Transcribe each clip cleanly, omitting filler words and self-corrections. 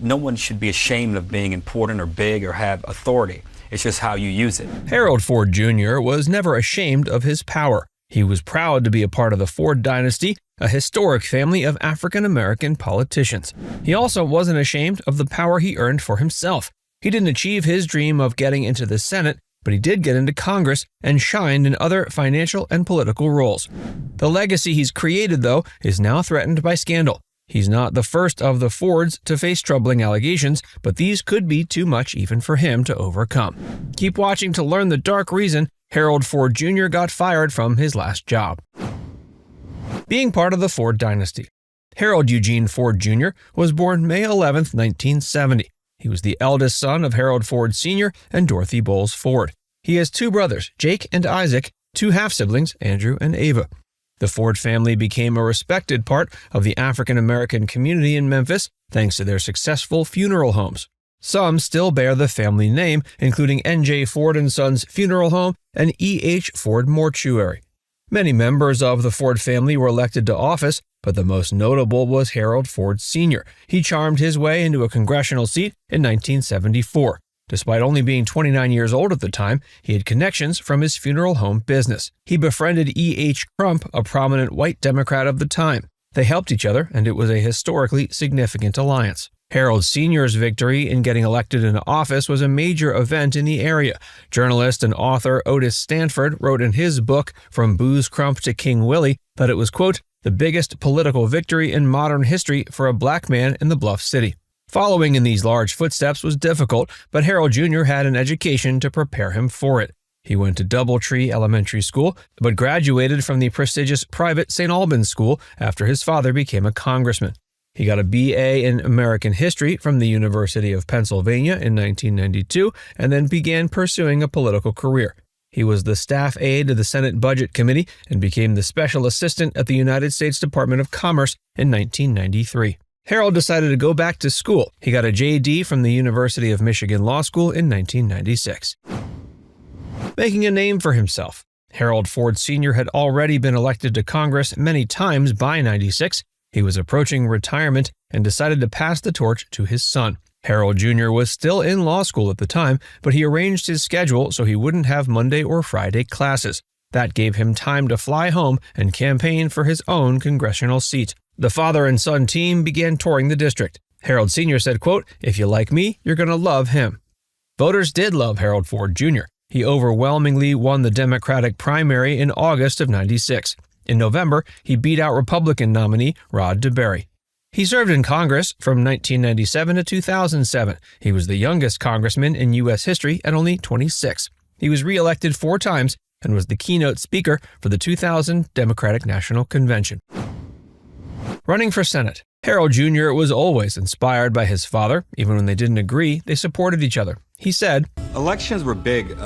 no one should be ashamed of being important or big or have authority. It's just how you use it. Harold Ford Jr. was never ashamed of his power. He was proud to be a part of the Ford Dynasty, a historic family of African-American politicians. He also wasn't ashamed of the power he earned for himself. He didn't achieve his dream of getting into the Senate, but he did get into Congress and shined in other financial and political roles. The legacy he's created, though, is now threatened by scandal. He's not the first of the Fords to face troubling allegations, but these could be too much even for him to overcome. Keep watching to learn the dark reason Harold Ford Jr. got fired from his last job. Being part of the Ford dynasty. Harold Eugene Ford Jr. was born May 11, 1970. He was the eldest son of Harold Ford Sr. and Dorothy Bowles Ford. He has two brothers, Jake and Isaac, two half-siblings, Andrew and Ava. The Ford family became a respected part of the African-American community in Memphis thanks to their successful funeral homes. Some still bear the family name, including N.J. Ford & Sons Funeral Home and E.H. Ford Mortuary. Many members of the Ford family were elected to office, but the most notable was Harold Ford Sr. He charmed his way into a congressional seat in 1974. Despite only being 29 years old at the time, he had connections from his funeral home business. He befriended E.H. Crump, a prominent white Democrat of the time. They helped each other, and it was a historically significant alliance. Harold Sr.'s victory in getting elected into office was a major event in the area. Journalist and author Otis Stanford wrote in his book, From Booze Crump to King Willie, that it was, quote, the biggest political victory in modern history for a black man in the Bluff City. Following in these large footsteps was difficult, but Harold Jr. had an education to prepare him for it. He went to Doubletree Elementary School, but graduated from the prestigious private St. Albans School after his father became a congressman. He got a B.A. in American History from the University of Pennsylvania in 1992 and then began pursuing a political career. He was the staff aide to the Senate Budget Committee and became the special assistant at the United States Department of Commerce in 1993. Harold decided to go back to school. He got a J.D. from the University of Michigan Law School in 1996. Making a name for himself. Harold Ford Sr. had already been elected to Congress many times by 96. He was approaching retirement and decided to pass the torch to his son. Harold Jr. was still in law school at the time, but he arranged his schedule so he wouldn't have Monday or Friday classes. That gave him time to fly home and campaign for his own congressional seat. The father and son team began touring the district. Harold Sr. said, quote, if you like me, you're going to love him. Voters did love Harold Ford Jr. He overwhelmingly won the Democratic primary in August of 96. In November, he beat out Republican nominee Rod DeBerry. He served in Congress from 1997 to 2007. He was the youngest congressman in U.S. history at only 26. He was re-elected 4 times and was the keynote speaker for the 2000 Democratic National Convention. Running for Senate. Harold Jr. was always inspired by his father. Even when they didn't agree, they supported each other. He said, elections were big in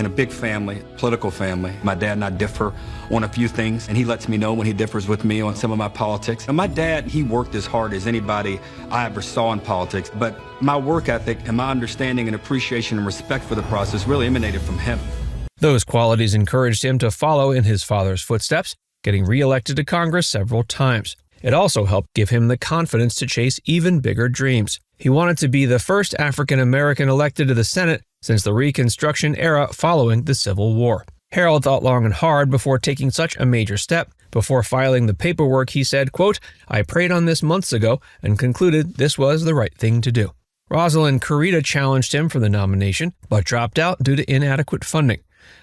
a big family, political family. My dad and I differ on a few things, and he lets me know when he differs with me on some of my politics. And my dad, he worked as hard as anybody I ever saw in politics, but my work ethic and my understanding and appreciation and respect for the process really emanated from him. Those qualities encouraged him to follow in his father's footsteps, getting re-elected to Congress several times. It also helped give him the confidence to chase even bigger dreams. He wanted to be the first African-American elected to the Senate since the Reconstruction era following the Civil War. Harold thought long and hard before taking such a major step. Before filing the paperwork, he said, quote, I prayed on this months ago and concluded this was the right thing to do. Rosalind Carita challenged him for the nomination, but dropped out due to inadequate funding.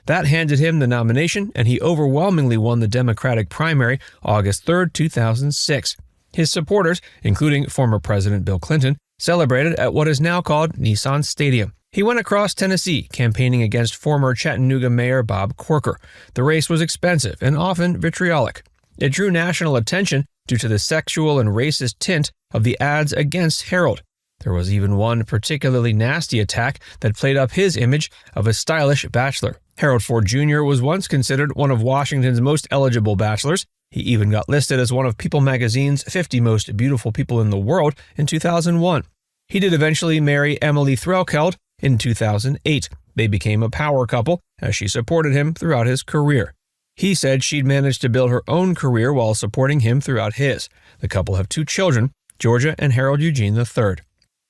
That handed him the nomination, and he overwhelmingly won the Democratic primary August 3, 2006. His supporters, including former President Bill Clinton, celebrated at what is now called Nissan Stadium. He went across Tennessee, campaigning against former Chattanooga Mayor Bob Corker. The race was expensive and often vitriolic. It drew national attention due to the sexual and racist tint of the ads against Harold. There was even one particularly nasty attack that played up his image of a stylish bachelor. Harold Ford Jr. was once considered one of Washington's most eligible bachelors. He even got listed as one of People magazine's 50 most beautiful people in the world in 2001. He did eventually marry Emily Threlkeld in 2008. They became a power couple as she supported him throughout his career. He said she'd managed to build her own career while supporting him throughout his. The couple have 2 children, Georgia and Harold Eugene III.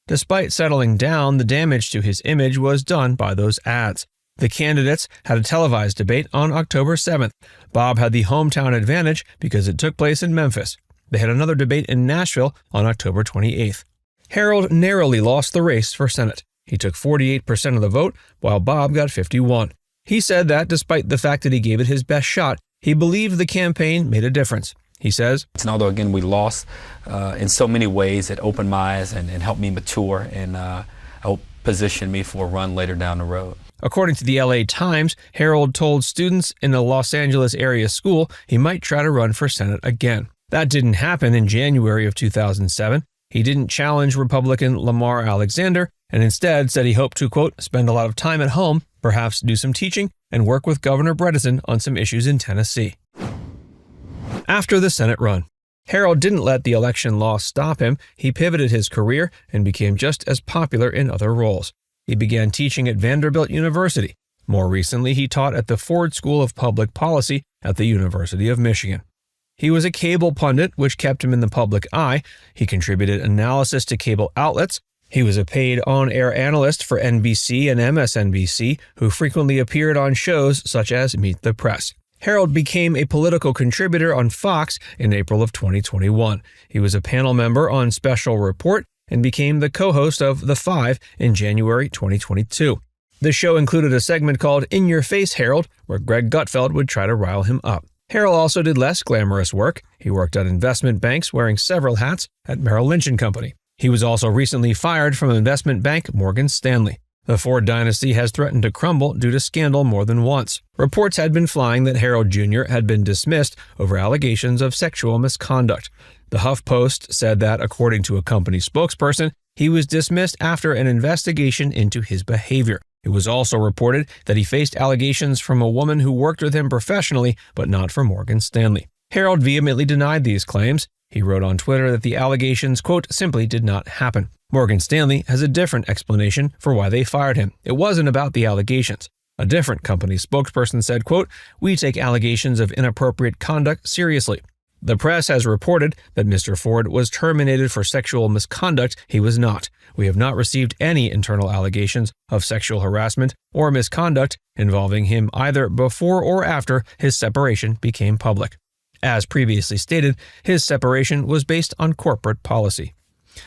Despite settling down, the damage to his image was done by those ads. The candidates had a televised debate on October 7th. Bob had the hometown advantage because it took place in Memphis. They had another debate in Nashville on October 28th. Harold narrowly lost the race for Senate. He took 48% of the vote, while Bob got 51%. He said that despite the fact that he gave it his best shot, he believed the campaign made a difference. He says, And although, again, we lost in so many ways, it opened my eyes and helped me mature and helped position me for a run later down the road. According to the LA Times, Harold told students in a Los Angeles area school he might try to run for Senate again. That didn't happen in January of 2007. He didn't challenge Republican Lamar Alexander and instead said he hoped to, quote, spend a lot of time at home, perhaps do some teaching, and work with Governor Bredesen on some issues in Tennessee. After the Senate run, Harold didn't let the election loss stop him. He pivoted his career and became just as popular in other roles. He began teaching at Vanderbilt University. More recently, he taught at the Ford School of Public Policy at the University of Michigan. He was a cable pundit, which kept him in the public eye. He contributed analysis to cable outlets. He was a paid on-air analyst for NBC and MSNBC, who frequently appeared on shows such as Meet the Press. Harold became a political contributor on Fox in April of 2021. He was a panel member on Special Report and became the co-host of The Five in January 2022. The show included a segment called In Your Face, Harold, where Greg Gutfeld would try to rile him up. Harold also did less glamorous work. He worked at investment banks wearing several hats at Merrill Lynch & Company. He was also recently fired from investment bank Morgan Stanley. The Ford dynasty has threatened to crumble due to scandal more than once. Reports had been flying that Harold Jr. had been dismissed over allegations of sexual misconduct. The HuffPost said that, according to a company spokesperson, he was dismissed after an investigation into his behavior. It was also reported that he faced allegations from a woman who worked with him professionally, but not for Morgan Stanley. Harold vehemently denied these claims. He wrote on Twitter that the allegations, quote, simply did not happen. Morgan Stanley has a different explanation for why they fired him. It wasn't about the allegations. A different company spokesperson said, quote, we take allegations of inappropriate conduct seriously. The press has reported that Mr. Ford was terminated for sexual misconduct. He was not. We have not received any internal allegations of sexual harassment or misconduct involving him either before or after his separation became public. As previously stated, his separation was based on corporate policy.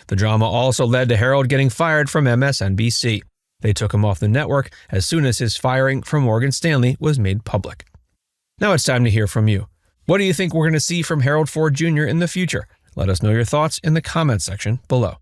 The drama also led to Harold getting fired from MSNBC. They took him off the network as soon as his firing from Morgan Stanley was made public. Now it's time to hear from you. What do you think we're going to see from Harold Ford Jr. in the future? Let us know your thoughts in the comments section below.